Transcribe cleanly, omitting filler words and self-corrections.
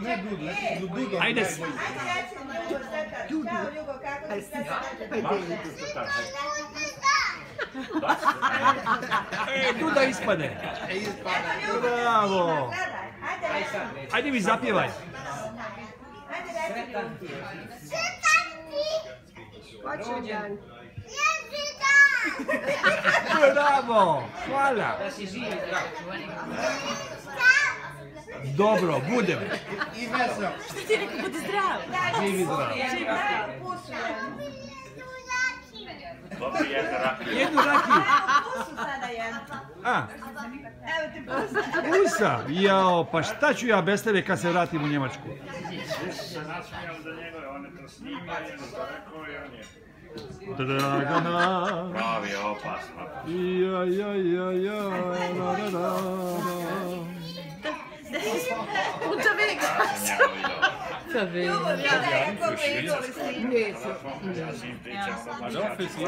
ne Dudu, Dudu. Ajde. Dudu. Kako si Duda ispade. Bravo. Ajde mi zapjevaj. Sretan ti. Rođendan. Bravo. Hvala. Da si živ i zdrav. Dobro, budem. I vesel. Šta ti rekao, budi zdrav? Živi zdrav. Dobri jednu rakiju. Jednu rakiju. Pusu sada jednu. A, Evo ti pusa. pusa. Jao, pa šta ću ja bez tebe kad se vratim u Njemačku? Svi su se nasmijali za njegove, on je to snimio, on je to rekao i on je... Dragana. Pravi, opasno. Ja, ja, ja, ja, da, da, da. Unterwegs. Ja, kako je to Ja sam im pričao,